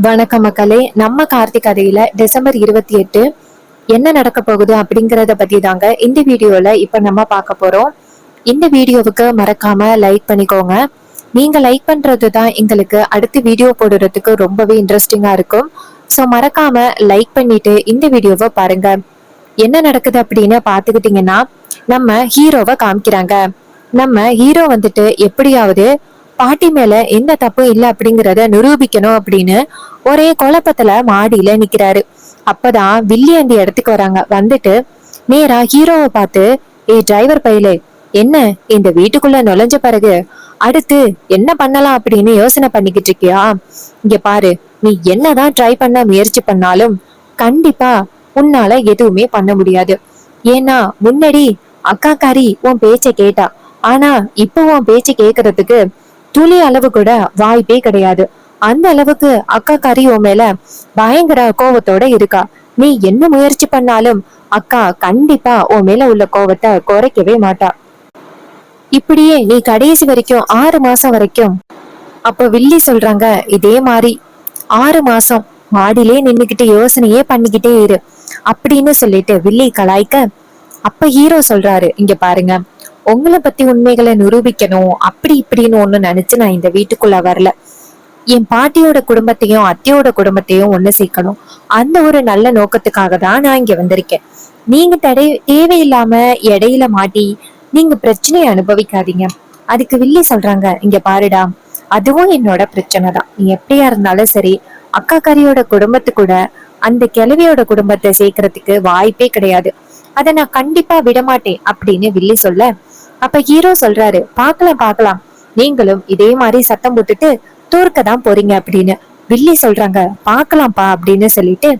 வணக்கம் மக்களே. நம்ம கார்த்திக் கதையில டிசம்பர் 28 என்ன நடக்க போகுது அப்படிங்கறத பத்தி தாங்க இந்த வீடியோல இப்ப நம்ம பார்க்க போறோம். இந்த வீடியோவுக்கு மறக்காம லைக் பண்ணிக்கோங்க. நீங்க லைக் பண்றது தான் எங்களுக்கு அடுத்து வீடியோ போடுறதுக்கு ரொம்பவே இன்ட்ரெஸ்டிங்கா இருக்கும். ஸோ மறக்காம லைக் பண்ணிட்டு இந்த வீடியோவை பாருங்க. என்ன நடக்குது அப்படின்னு பாத்துக்கிட்டீங்கன்னா, நம்ம ஹீரோவை காமிக்கிறாங்க. நம்ம ஹீரோ வந்துட்டு எப்படியாவது பாட்டி மேல எந்த தப்பும் இல்லை அப்படிங்கிறத நிரூபிக்கணும் அப்படின்னு ஒரே குழப்பத்துல மாடியில நிக்கிறாரு. அப்பதான் வில்லி அந்த இடத்துக்கு வராங்க. வந்துட்டு நேரா ஹீரோவை பார்த்து, ஏ டிரைவர் பையலே, என்ன இந்த வீட்டுக்குள்ள நுழைஞ்ச பிறகு அடுத்து என்ன பண்ணலாம் அப்படின்னு யோசனை பண்ணிக்கிட்டு இருக்கியா? இங்க பாரு, நீ என்னதான் ட்ரை பண்ண முயற்சி பண்ணாலும் கண்டிப்பா உன்னால எதுவுமே பண்ண முடியாது. ஏன்னா முன்னாடி அக்காக்காரி உன் பேச்ச கேட்டா, ஆனா இப்ப உன் பேச்ச கேக்குறதுக்கு துளி அளவு கூட வாய்ப்பே கிடையாது. அந்த அளவுக்கு அக்காக்காரி உன் மேல பயங்கர கோவத்தோட இருக்கா. நீ என்ன முயற்சி பண்ணாலும் அக்கா கண்டிப்பா உன் மேல உள்ள கோவத்தை குறைக்கவே மாட்டா. இப்படியே நீ கடைசி வரைக்கும் 6 மாசம் வரைக்கும். அப்ப வில்லி சொல்றாங்க, இதே மாதிரி 6 மாசம் மாடிலே நின்னுகிட்டு யோசனையே பண்ணிக்கிட்டே இரு அப்படின்னு சொல்லிட்டு வில்லி கலாய்க்க, அப்ப ஹீரோ சொல்றாரு, இங்க பாருங்க, உங்களை பத்தி உண்மைகளை நிரூபிக்கணும் அப்படி இப்படின்னு ஒண்ணு நினைச்சு நான் இந்த வீட்டுக்குள்ள வரல. என் பாட்டியோட குடும்பத்தையும் அத்தையோட குடும்பத்தையும் ஒண்ணு சேர்க்கணும். அந்த ஒரு நல்ல நோக்கத்துக்காக தான் நான் இங்க வந்திருக்கேன். நீங்க தேவையில்லாம இடையில மாட்டி நீங்க பிரச்சனையை அனுபவிக்காதீங்க. அதுக்கு வில்லி சொல்றாங்க, இங்க பாருடா, அதுவும் என்னோட பிரச்சனை தான். நீ எப்படியா இருந்தாலும் சரி, அக்காக்காரியோட குடும்பத்து கூட அந்த கிழவியோட குடும்பத்தை சேர்க்கறதுக்கு வாய்ப்பே கிடையாது. அதை நான் கண்டிப்பா விடமாட்டேன் அப்படின்னு வில்லி சொல்ல, அப்ப ஹீரோ சொல்றாரு, பாக்கலாம் பாக்கலாம், நீங்களும் இதே மாதிரி சத்தம் போட்டுட்டு தோற்க தான் போறீங்க அப்படின்னு. வில்லி சொல்றாங்க, பாக்கலாம்ப்பா அப்படின்னு சொல்லிட்டு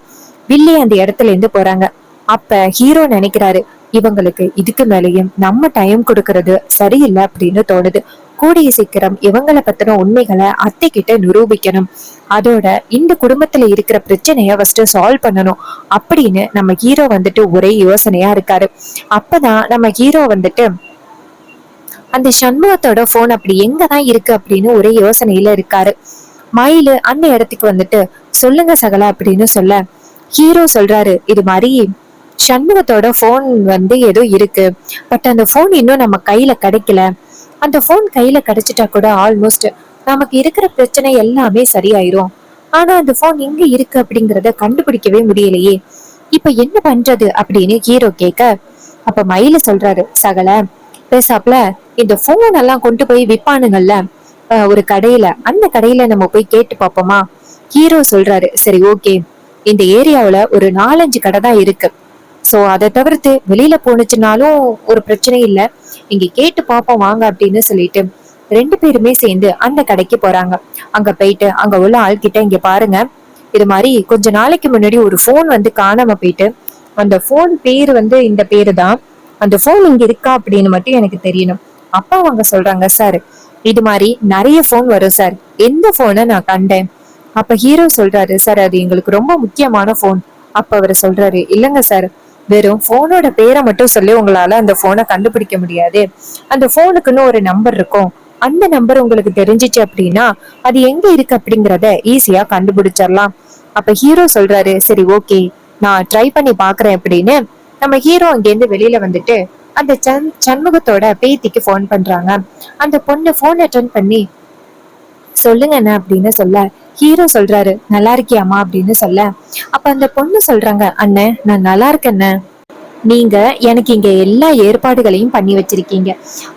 வில்லி அந்த இடத்துல இருந்து போறாங்க. அப்ப ஹீரோ நினைக்கிறாரு, இவங்களுக்கு இதுக்கு மேலேயும் நம்ம டைம் கொடுக்கறது சரியில்லை அப்படின்னு தோணுது. கூடிய சீக்கிரம் இவங்களை பத்தின உண்மைகளை அத்தை கிட்ட நிரூபிக்கணும். அதோட இந்த குடும்பத்துல இருக்கிற பிரச்சனைய ஃபர்ஸ்ட் சால்வ் பண்ணணும் அப்படின்னு நம்ம ஹீரோ வந்துட்டு ஒரே யோசனையா இருக்காரு. அப்பதான் நம்ம ஹீரோ வந்துட்டு அந்த சண்முகத்தோட போன் அப்படி எங்கதான் இருக்கு அப்படின்னு ஒரே யோசனையில இருக்காரு. மயிலு அந்த இடத்துக்கு வந்துட்டு, சொல்லுங்க சகலா அப்படின்னு சொல்ல, ஹீரோ சொல்றாரு, இது மாதிரி சண்முகத்தோட போன் ஏதோ இருக்கு. பட் அந்த போன் இன்னும் நம்ம கையில கிடைக்கல. அந்த போன் கையில கிடைச்சிட்டா கூட ஆல்மோஸ்ட் நமக்கு இருக்கிற பிரச்சனை எல்லாமே சரியாயிரும். ஆனா அந்த போன் எங்க இருக்கு அப்படிங்கறத கண்டுபிடிக்கவே முடியலையே. இப்ப என்ன பண்றது அப்படின்னு ஹீரோ கேட்க, அப்ப மயில சொல்றாரு, சகல பேசாப்ல இந்த போன் எல்லாம் கொண்டு போய் விப்பானுங்கல்ல ஒரு கடையில, அந்த கடையில நம்ம போய் கேட்டு பாப்போமா? ஹீரோ சொல்றாரு, சரி ஓகே, இந்த ஏரியாவுல ஒரு 4-5 கடை தான் இருக்கு. சோ அதை தவிர்த்து வெளியில போனுச்சுனாலும் ஒரு பிரச்சனை இல்ல, இங்க கேட்டு பாப்போம் வாங்க அப்படின்னு சொல்லிட்டு 2 பேருமே சேர்ந்து அந்த கடைக்கு போறாங்க. அங்க போயிட்டு அங்க உள்ள ஆள்கிட்ட, இங்க பாருங்க, இது மாதிரி கொஞ்ச நாளைக்கு முன்னாடி ஒரு போன் காணாம போயிட்டு, அந்த போன் பேரு இந்த பேரு தான், அந்த போன் இங்க இருக்கா அப்படின்னு மட்டும் எனக்கு தெரியணும். அப்பா அவங்க சொல்றாங்க, சார் இது மாதிரி நிறைய போன் வரும் சார், எந்த போனை நான் கண்டேன். அப்ப ஹீரோ சொல்றாரு, சார் அது எங்களுக்கு ரொம்ப முக்கியமான போன். அப்ப அவரு சொல்றாரு, இல்லங்க சார், வெறும் போனோட பேரை மட்டும் சொல்லி உங்களால அந்த போனை கண்டுபிடிக்க முடியாது. அந்த போனுக்குன்னு ஒரு நம்பர் இருக்கும். அந்த நம்பர் உங்களுக்கு தெரிஞ்சிச்சு அப்படின்னா அது எங்க இருக்கு அப்படிங்கறத ஈஸியா கண்டுபிடிச்சிடலாம். அப்ப ஹீரோ சொல்றாரு, சரி ஓகே, நான் ட்ரை பண்ணி பாக்குறேன் அப்படின்னு நம்ம ஹீரோ அங்கேருந்து வெளியில வந்துட்டு அந்த சண்முகத்தோட பேத்திக்கு போன் பண்றாங்க. அந்த பொண்ணு போன் அட்டன் பண்ணி, சொல்லுங்க என்ன அப்படின்னு சொல்ல, ஹீரோ சொல்றாரு, நல்லா இருக்கியாமா அப்படின்னு சொல்ல, அப்ப அந்த பொண்ணு சொல்றாங்க, அண்ணன் நான் நல்லா இருக்கேன்னு, நீங்க எனக்கு இங்க எல்லா ஏற்பாடுகளையும் பண்ணி வச்சிருக்கீங்க.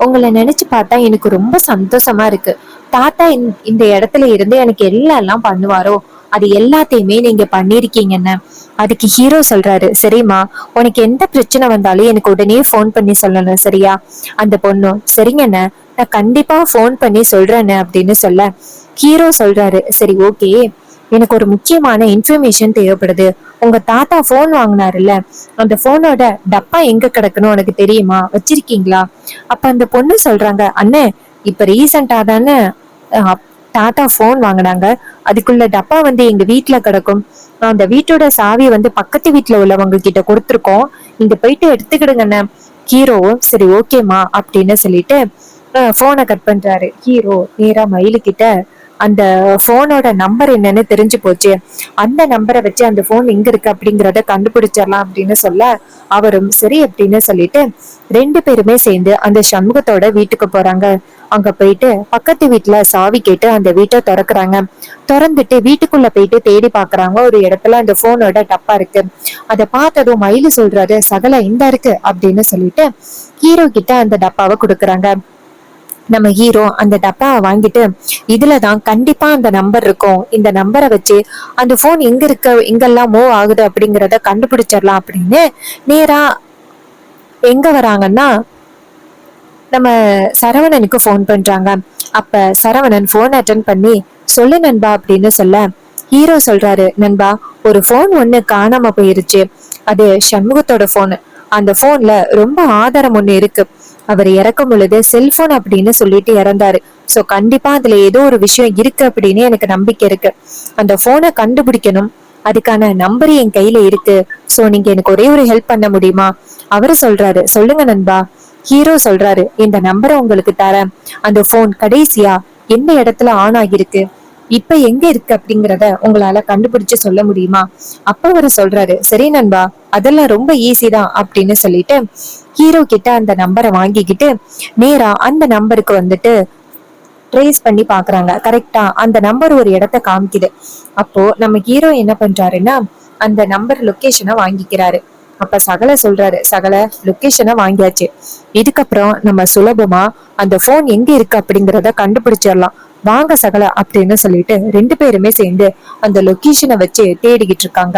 உங்களை நினைச்சு பார்த்தா எனக்கு ரொம்ப சந்தோஷமா இருக்கு. தாத்தா இந்த இடத்துல இருந்து எனக்கு எல்லாம் பண்ணுவாரோ அது எல்லாத்தையுமே நீங்க பண்ணிருக்கீங்கன்னு. அதுக்கு ஹீரோ சொல்றாரு, சரிம்மா, உனக்கு எந்த பிரச்சனை வந்தாலும் எனக்கு உடனே போன் பண்ணி சொல்லணும், சரியா? அந்த பொண்ணும், சரிங்கண்ண, நான் கண்டிப்பா போன் பண்ணி சொல்றேன்னு அப்படின்னு சொல்ல, ஹீரோ சொல்றாரு, சரி ஓகே, எனக்கு ஒரு முக்கியமான இன்ஃபர்மேஷன் தேவைப்படுது. உங்க தாத்தா போன் வாங்கினாருல்ல, அந்த போனோட டப்பா எங்க கிடக்குன்னு உனக்கு தெரியுமா? வச்சிருக்கீங்களா? அப்ப அந்த பொண்ணு சொல்றாங்க, அண்ணே, இப்ப ரீசெண்டா தானே தாத்தா போன் வாங்கினாங்க. அதுக்குள்ள டப்பா எங்க வீட்டுல கிடக்கும். அந்த வீட்டோட சாவி பக்கத்து வீட்டுல உள்ளவங்க கிட்ட கொடுத்துருக்கோம். நீங்க போயிட்டு எடுத்துக்கிடுங்கண்ணே. ஹீரோ, சரி ஓகேமா அப்படின்னு சொல்லிட்டு போனை கட் பண்றாரு. ஹீரோ நேரா மயிலு கிட்ட, அந்த போனோட நம்பர் என்னன்னு தெரிஞ்சு போச்சு. அந்த நம்பரை வச்சு அந்த போன் எங்க இருக்கு அப்படிங்கறத கண்டுபிடிச்சிடலாம் அப்படின்னு சொல்ல அவரும் சரி அப்படின்னு சொல்லிட்டு 2 பேருமே சேர்ந்து அந்த சண்முகத்தோட வீட்டுக்கு போறாங்க. அங்க போயிட்டு பக்கத்து வீட்டுல சாவி கேட்டு அந்த வீட்டை திறக்குறாங்க. திறந்துட்டு வீட்டுக்குள்ள போயிட்டு தேடி பாக்குறாங்க. ஒரு இடத்துல அந்த போனோட டப்பா இருக்கு. அதை பார்த்ததும் மயிலு சொல்றாரு, சகல இந்த இருக்கு அப்படின்னு சொல்லிட்டு ஹீரோ கிட்ட அந்த டப்பாவை கொடுக்குறாங்க. நம்ம ஹீரோ அந்த டப்பாவை வாங்கிட்டு இதுலதான் கண்டிப்பா அந்த நம்பர் இருக்கும், இந்த நம்பரை வச்சு அந்த போன் எங்க இருக்கு எங்கெல்லாம் மூவ் ஆகுது அப்படிங்கறத கண்டுபிடிச்சிடலாம் அப்படின்னு நேரா எங்க வராங்கன்னா நம்ம சரவணனுக்கு போன் பண்றாங்க. அப்ப சரவணன் போன் அட்டன் பண்ணி சொல்லு நண்பா அப்படின்னு சொல்ல ஹீரோ சொல்றாரு, நண்பா ஒரு போன் ஒண்ணு காணாம போயிருச்சு, அது சண்முகத்தோட போன். அந்த போன்ல ரொம்ப ஆதாரம் ஒண்ணு இருக்கு. அவர் இறக்கும் பொழுது செல்போன் அப்படின்னு சொல்லிட்டு இறந்தாரு. சோ கண்டிப்பா அதுல ஏதோ ஒரு விஷயம் இருக்கு அப்படின்னு எனக்கு நம்பிக்கை இருக்கு. அந்த போனை கண்டுபிடிக்கணும், அதுக்கான நம்பர் என் கையில இருக்கு. சோ நீங்க எனக்கு ஒரே ஒரு ஹெல்ப் பண்ண முடியுமா? அவரு சொல்றாரு, சொல்லுங்க நண்பா. ஹீரோ சொல்றாரு, இந்த நம்பரை உங்களுக்கு தரேன். அந்த போன் கடைசியா எந்த இடத்துல ஆன் ஆகிருக்கு, இப்ப எங்க இருக்கு அப்படிங்கறத உங்களால கண்டுபிடிச்சு சொல்ல முடியுமா? அப்ப அவரு சொல்றாரு, சரி நண்பா, அதெல்லாம் ரொம்ப ஈஸி தான் அப்படின்னு சொல்லிட்டு ஹீரோ கிட்ட அந்த நம்பரை வாங்கிக்கிட்டு நேரா அந்த நம்பருக்கு வந்துட்டு ட்ரேஸ் பண்ணி பாக்குறாங்க. கரெக்டா அந்த நம்பர் ஒரு இடத்த காமிக்குது. அப்போ நம்ம ஹீரோ என்ன பண்றாருன்னா அந்த நம்பர் லொகேஷனை வாங்கிக்கிறாரு. அப்ப சகல சொல்றாரு, சகல லொகேஷனை வாங்கியாச்சு, இதுக்கப்புறம் நம்ம சுலபமா அந்த போன் எங்க இருக்கு அப்படிங்கறத கண்டுபிடிச்சிடலாம், வாங்க சகல அப்படின்னு சொல்லிட்டு 2 பேருமே சேர்ந்து அந்த லொகேஷனை வச்சு தேடிக்கிட்டு இருக்காங்க.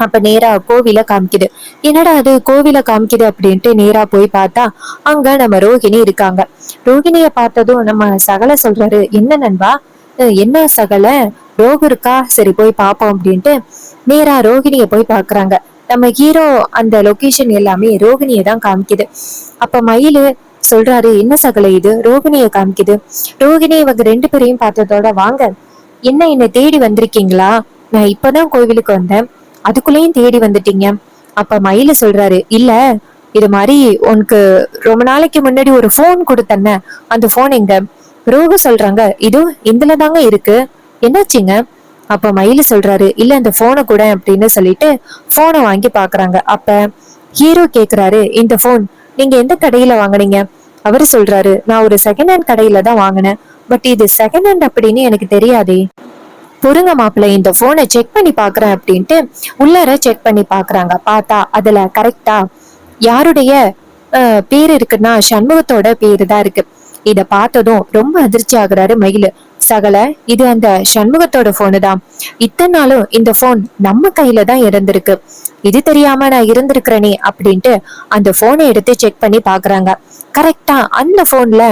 அப்ப நேரா கோவில காமிக்குது. என்னடா அது கோவில காமிக்குது அப்படின்ட்டு நேரா போய் பார்த்தா அங்க நம்ம ரோஹிணி இருக்காங்க. ரோஹிணிய பார்த்ததும் நம்ம சகல சொல்றாரு, என்ன நண்பா, என்ன சகல ரோகு இருக்கா, சரி போய் பாப்போம் அப்படின்ட்டு நேரா ரோஹிணிய போய் பாக்குறாங்க. நம்ம ஹீரோ அந்த லொகேஷன் எல்லாமே ரோகிணியை தான் காமிக்குது. அப்ப மயிலு சொல்றாரு, என்ன சகல இது ரோகிணியை காமிக்குது. ரோகிணி இவங்க 2 பேரையும் பார்த்ததோட, வாங்க என்ன தேடி வந்திருக்கீங்களா, நான் இப்பதான் கோவிலுக்கு வந்தேன், அதுக்குள்ளேயும் தேடி வந்துட்டீங்க. அப்ப மயிலு சொல்றாரு, இல்ல இது மாதிரி உனக்கு ரொம்ப நாளைக்கு முன்னாடி ஒரு போன் கொடுத்தன்ன, அந்த போன் எங்க? ரோகு சொல்றாங்க, இது இதுல தாங்க இருக்கு, என்னாச்சுங்க? அப்ப மயிலு சொல்றாரு, இல்ல இந்த போனை கூட அப்படின்னு சொல்லிட்டு போனை வாங்கி பாக்குறாங்க. அப்ப ஹீரோ கேக்குறாரு, இந்த போன் நீங்க எந்த கடையில வாங்குனீங்க? அவரு சொல்றாரு, நான் ஒரு செகண்ட் ஹேண்ட் கடையில தான் வாங்கினேன், பட் இது செகண்ட் ஹேண்ட் அப்படின்னு எனக்கு தெரியாதே. பொறுங்க மாப்பிள்ள, இந்த போனை செக் பண்ணி பாக்குறேன் அப்படின்ட்டு உள்ளார செக் பண்ணி பாக்குறாங்க. பார்த்தா அதுல கரெக்டா யாருடைய பேரு இருக்குன்னா சண்முகத்தோட பேரு தான் இருக்கு. இத பார்த்ததும் ரொம்ப அதிர்ச்சி ஆகுறாரு மயிலு. சகல இது அந்த சண்முகத்தோட போனு தான், இத்தனை நாளும் இந்த போன் நம்ம கையில தான் இருந்திருக்கு, இது தெரியாம நான் இருந்திருக்கிறேனே அப்படின்ட்டு அந்த போனை எடுத்து செக் பண்ணி பாக்குறாங்க. கரெக்டா அந்த போன்ல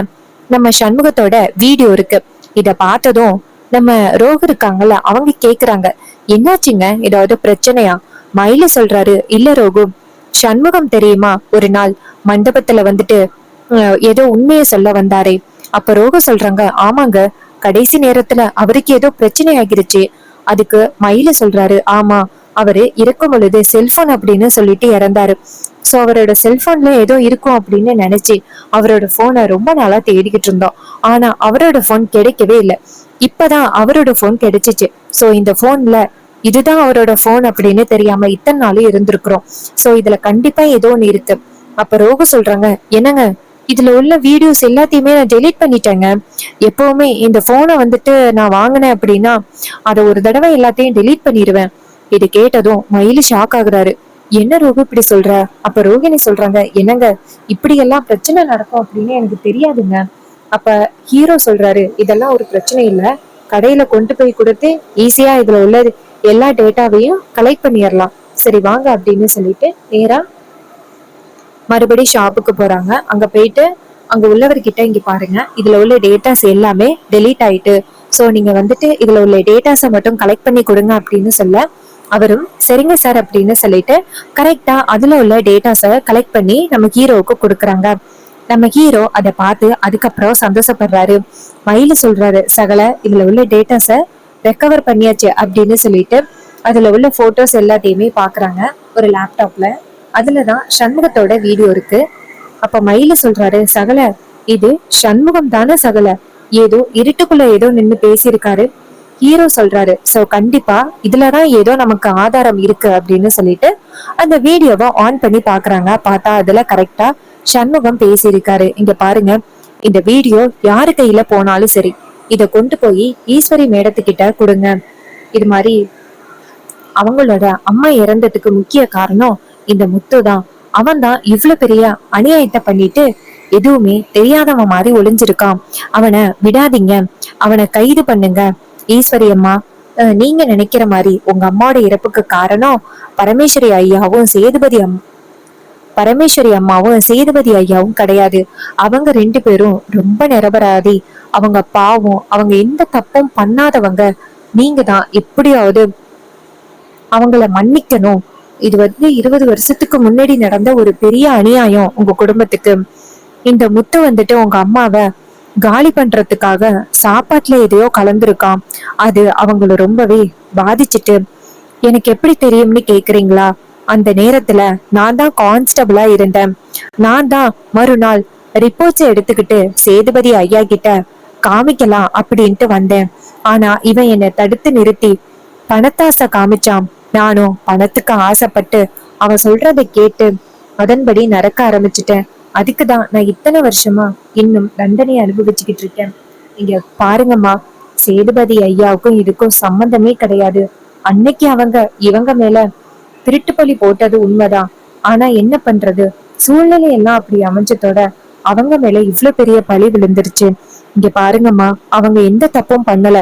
நம்ம சண்முகத்தோட வீடியோ இருக்கு. இத பார்த்ததும் நம்ம ரோகு இருக்காங்கல்ல, அவங்க கேக்குறாங்க, என்னாச்சுங்க, ஏதாவது பிரச்சனையா? மயில சொல்றாரு, இல்ல ரோகு, சண்முகம் தெரியுமா ஒரு நாள் மண்டபத்துல வந்துட்டு ஏதோ உண்மைய சொல்ல வந்தாரே. அப்ப ரோகு சொல்றாங்க, ஆமாங்க, கடைசி நேரத்துல அவருக்கு ஏதோ பிரச்சனை ஆகிருச்சு. அதுக்கு மயில சொல்றாரு, ஆமா, அவரு இறக்கும் பொழுது செல்போன் அப்படின்னு சொல்லிட்டு இறந்தாரு. சோ அவரோட செல்போன்ல ஏதோ இருக்கும் அப்படின்னு நினைச்சு அவரோட போனை ரொம்ப நாளா தேடிக்கிட்டு இருந்தோம். ஆனா அவரோட போன் கிடைக்கவே இல்லை. இப்பதான் அவரோட போன் கிடைச்சிச்சு. சோ இந்த போன்ல இதுதான் அவரோட போன் அப்படின்னு தெரியாம இத்தனை நாளும் இருந்திருக்கிறோம். சோ இதுல கண்டிப்பா ஏதோ ஒண்ணு இருக்கு. அப்ப ரோகு சொல்றாங்க, என்னங்க, இதுல உள்ள வீடியோஸ் எல்லாத்தையுமே நான் டெலீட் பண்ணிட்டேங்க. எப்பவுமே இந்த போனை வந்துட்டு நான் வாங்கினேன் அப்படின்னா அதை ஒரு தடவை எல்லாத்தையும் டெலீட் பண்ணிடுவேன். இது கேட்டதும் மயிலு ஷாக் ஆகுறாரு. என்ன ரோகு இப்படி சொல்ற? அப்ப ரோகிணி சொல்றாங்க, என்னங்க, இப்படி எல்லாம் பிரச்சனை நடக்கும் அப்படின்னு எனக்கு தெரியாதுங்க. அப்ப ஹீரோ சொல்றாரு, இதெல்லாம் ஒரு பிரச்சனை இல்ல, கடையில கொண்டு போய் கொடுத்து ஈஸியா இதுல உள்ள எல்லா டேட்டாவையும் கலெக்ட் பண்ணிடலாம், சரி வாங்க அப்படின்னு சொல்லிட்டு நேரா மறுபடியும் ஷாப்புக்கு போறாங்க. அங்க போயிட்டு அங்க உள்ளவர்கிட்ட, இங்க பாருங்க, இதுல உள்ள டேட்டாஸ் எல்லாமே டெலீட் ஆயிட்டு, சோ நீங்க வந்துட்டு இதுல உள்ள டேட்டாஸை மட்டும் கலெக்ட் பண்ணி கொடுங்க அப்படின்னு சொல்ல அவரும் சரிங்க சார் அப்படின்னு சொல்லிட்டு கரெக்டா அதுல உள்ள டேட்டாஸை கலெக்ட் பண்ணி நம்ம ஹீரோவுக்கு கொடுக்குறாங்க. நம்ம ஹீரோ அதை பார்த்து அதுக்கப்புறம் சந்தோஷப்படுறாரு. மயிலு சொல்றாரு, சகல இதுல உள்ள டேட்டாஸை ரெக்கவர் பண்ணியாச்சு அப்படின்னு சொல்லிட்டு அதுல உள்ள போட்டோஸ் எல்லாத்தையுமே பாக்குறாங்க ஒரு லேப்டாப்ல. அதுலதான் சண்முகத்தோட வீடியோ இருக்கு. அப்ப மயிலு சொல்றாரு, சகல இது சண்முகம் தானே சகல, ஏதோ இருட்டுக்குள்ள ஏதோ நின்னு பேசியிருக்காரு. ஹீரோ சொல்றாரு, சோ கண்டிப்பா இதுலதான் ஏதோ நமக்கு ஆதாரம் இருக்கு அப்படின்னு சொல்லிட்டு அந்த வீடியோவை ஆன் பண்ணி பாக்குறாங்க. பார்த்தா அதுல கரெக்டா சண்முகம் பேசியிருக்காரு. இங்க பாருங்க, இந்த வீடியோ யாரு கையில போனாலும் சரி, இத கொண்டு போய் ஈஸ்வரி மேடத்துக்கிட்ட கொடுங்க. இது மாதிரி அவங்களோட அம்மா இறந்ததுக்கு முக்கிய காரணம் இந்த முத்து தான். அவன் தான் இவ்வளவு பெரிய அநியாயத்தை பண்ணிட்டு எதுவுமே தெரியாதவன் மாதிரி ஒளிஞ்சிருக்கான். அவனை விடாதீங்க, அவனை கைது பண்ணுங்க. ஈஸ்வரி அம்மா, நீங்க நினைக்கிற மாதிரி உங்க அம்மாவோட இறப்புக்கு காரணம் பரமேஸ்வரி ஐயாவும் பரமேஸ்வரி அம்மாவும் சேதுபதி ஐயாவும் கிடையாது. அவங்க ரெண்டு பேரும் ரொம்ப நிரபராதி. அவங்க பாவம், அவங்க எந்த தப்பும் பண்ணாதவங்க. நீங்க தான் எப்படியாவது அவங்கள மன்னிக்கணும். இது 20 வருஷத்துக்கு முன்னாடி நடந்த ஒரு பெரிய அநியாயம் உங்க குடும்பத்துக்கு. இந்த முத்து உங்க அம்மாவை காலி பண்றதுக்காக சாப்பாட்டுல எதையோ கலந்துருக்கான். அது அவங்கள ரொம்பவே பாதிச்சுட்டு. எனக்கு எப்படி தெரியும்னு கேக்குறீங்களா? அந்த நேரத்துல நான் தான் கான்ஸ்டபிளா இருந்தேன். நான் தான் மறுநாள் ரிப்போர்ட்ஸ் எடுத்துக்கிட்டு சேதுபதி ஐயா கிட்ட காமிக்கலாம் அப்படின்ட்டு வந்தேன். ஆனா இவன் என்னை தடுத்து நிறுத்தி பணத்தாசை காமிச்சான். நானும் பணத்துக்கு ஆசைப்பட்டு அவன் சொல்றதை கேட்டு அதன்படி நடக்க ஆரம்பிச்சுட்டேன். அதுக்குதான் நான் இத்தனை வருஷமா இன்னும் தண்டனை அனுபவிச்சுக்கிட்டு இருக்கேன். இங்க பாருங்கம்மா, சேதுபதி ஐயாவுக்கும் இதுக்கும் சம்பந்தமே கிடையாது. அன்னைக்கு அவங்க இவங்க மேல திருட்டுப்பலி போட்டது உண்மைதான். ஆனா என்ன பண்றது, சூழ்நிலை எல்லாம் அப்படி அமைஞ்சதோட அவங்க மேல இவ்வளவு பெரிய பழி விழுந்துருச்சு. இங்க பாருங்கம்மா, அவங்க எந்த தப்பும் பண்ணல.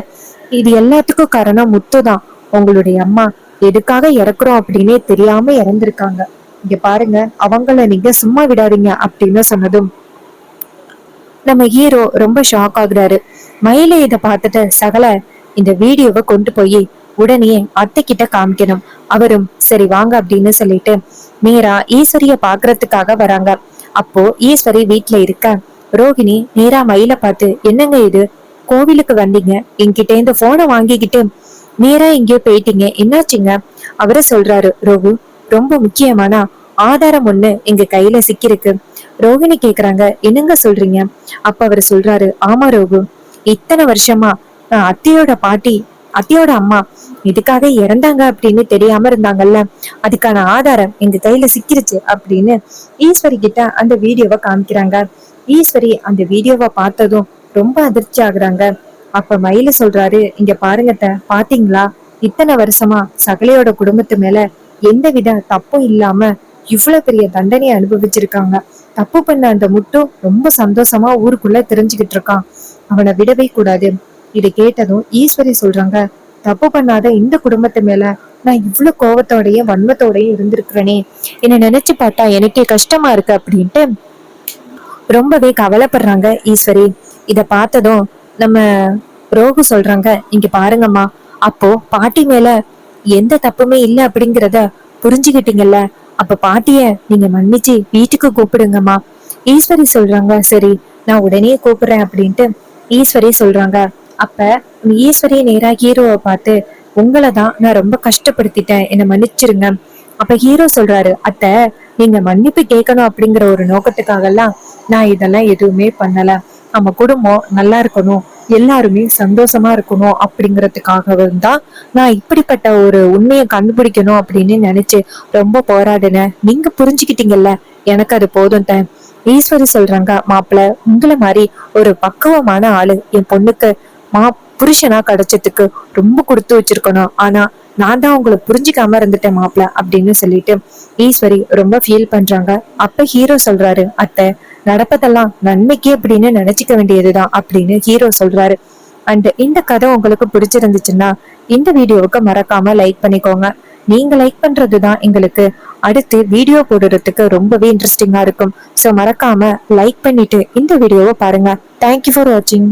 இது எல்லாத்துக்கும் காரணம் முத்துதான். உங்களுடைய அம்மா எதுக்காக இறக்குறோம் அப்படின்னே தெரியாம இறந்திருக்காங்க. இங்க பாருங்க, அவங்கள நீங்க சும்மா விடாதீங்க அப்படின்னு சொன்னதும் நம்ம ஹீரோ ரொம்ப ஷாக் ஆகுறாரு. மயில இத பார்த்துட்டு சகல இந்த வீடியோவை கொண்டு போய் உடனே அத்தை கிட்ட காமிக்கணும். அவரும் சரி வாங்க அப்படின்னு சொல்லிட்டு நேரா ஈஸ்வரிய பாக்குறதுக்காக வராங்க. அப்போ ஈஸ்வரி வீட்டுல இருக்க ரோகிணி நேரா மயில பார்த்து, என்னங்க இது, கோவிலுக்கு வந்தீங்க, என்கிட்ட இந்த போனை வாங்கிக்கிட்டு நேரா எங்கேயோ போயிட்டீங்க, என்னாச்சுங்க? அவரு சொல்றாரு, ரோகு, ரொம்ப முக்கியமான ஆதாரம் ஒண்ணு எங்க கையில சிக்கிருக்கு. ரோகிணி கேக்குறாங்க, என்னங்க சொல்றீங்க? அப்ப அவரு சொல்றாரு, ஆமா ரோகு, இத்தனை வருஷமா அத்தையோட அம்மா இதுக்காக இறந்தாங்க அப்படின்னு தெரியாம இருந்தாங்கல்ல, அதுக்கான ஆதாரம் எங்க கையில சிக்கிருச்சு அப்படின்னு ஈஸ்வரி கிட்ட அந்த வீடியோவை காமிக்கிறாங்க. ஈஸ்வரி அந்த வீடியோவை பார்த்ததும் ரொம்ப அதிர்ச்சி ஆகுறாங்க. அப்ப மயில சொல்றாரு, இங்க பாருங்கத்த, பாத்தீங்களா, இத்தனை வருஷமா சகலையோட குடும்பத்து மேல எந்தவித தப்பும் இல்லாம இவ்வளவு பெரிய தண்டனையை அனுபவிச்சிருக்காங்க. தப்பு பண்ண அந்த முட்டு ரொம்ப சந்தோஷமா ஊருக்குள்ள தெரிஞ்சுக்கிட்டு இருக்கான். அவனை விடவே கூடாது. இதை கேட்டதும் ஈஸ்வரி சொல்றாங்க, தப்பு பண்ணாத இந்த குடும்பத்து மேல நான் இவ்வளவு கோவத்தோடையும் வன்மத்தோடையும் இருந்திருக்கிறேனே, என்ன நினைச்சு பார்த்தா எனக்கே கஷ்டமா இருக்கு அப்படின்ட்டு ரொம்பவே கவலைப்படுறாங்க ஈஸ்வரி. இத பார்த்ததும் நம்ம ரோகு சொல்றாங்க, இங்க பாருங்கம்மா, அப்போ பாட்டி மேல எந்த தப்புமே இல்ல அப்படிங்கிறத புரிஞ்சுக்கிட்டீங்கல்ல, அப்ப பாட்டிய நீங்க மன்னிச்சு வீட்டுக்கு கூப்பிடுங்கம்மா. ஈஸ்வரி சொல்றாங்க, சரி நான் உடனே கூப்பிடுறேன் அப்படின்ட்டு ஈஸ்வரி சொல்றாங்க. அப்ப ஈஸ்வரி நேரா ஹீரோவை பார்த்து, உங்களை தான் நான் ரொம்ப கஷ்டப்படுத்திட்டேன், என்னை மன்னிச்சிருங்க. அப்ப ஹீரோ சொல்றாரு, அத்த, நீங்க மன்னிப்பு கேட்கணும் அப்படிங்கிற ஒரு நோக்கத்துக்காக எல்லாம் நான் இதெல்லாம் எதுவுமே பண்ணல. நம்ம குடும்பம் நல்லா இருக்கணும், எல்லாருமே சந்தோஷமா இருக்கணும் அப்படிங்கறதுக்காகவும் தான் நான் இப்படிப்பட்ட ஒரு உண்மையை கண்டுபிடிக்கணும் அப்படின்னு நினைச்சு ரொம்ப போராடினேன். நீங்க புரிஞ்சுக்கிட்டீங்கல்ல, எனக்கு அது போதும் தான். ஈஸ்வரி சொல்றாங்க, மாப்பிள்ள, உங்களை மாதிரி ஒரு பக்குவமான ஆளு என் பொண்ணுக்கு புருஷனா கிடைச்சதுக்கு ரொம்ப கொடுத்து வச்சிருக்கணும். ஆனா நான் தான் உங்களை புரிஞ்சுக்காம இருந்துட்டேன் மாப்பிள்ள அப்படின்னு சொல்லிட்டு ஈஸ்வரி ரொம்ப ஃபீல் பண்றாங்க. அப்ப ஹீரோ சொல்றாரு, அத்தை, நடப்பதெல்லாம் நன்மைக்கு அப்படின்னு நினைச்சுக்க வேண்டியதுதான் அப்படின்னு ஹீரோ சொல்றாரு. அண்ட் இந்த கதை உங்களுக்கு பிடிச்சிருந்துச்சுன்னா இந்த வீடியோவுக்கு மறக்காம லைக் பண்ணிக்கோங்க. நீங்க லைக் பண்றதுதான் எங்களுக்கு அடுத்து வீடியோ போடுறதுக்கு ரொம்பவே இன்ட்ரெஸ்டிங்கா இருக்கும். ஸோ மறக்காம லைக் பண்ணிட்டு இந்த வீடியோவை பாருங்க. தேங்க்யூ ஃபார் வாட்சிங்.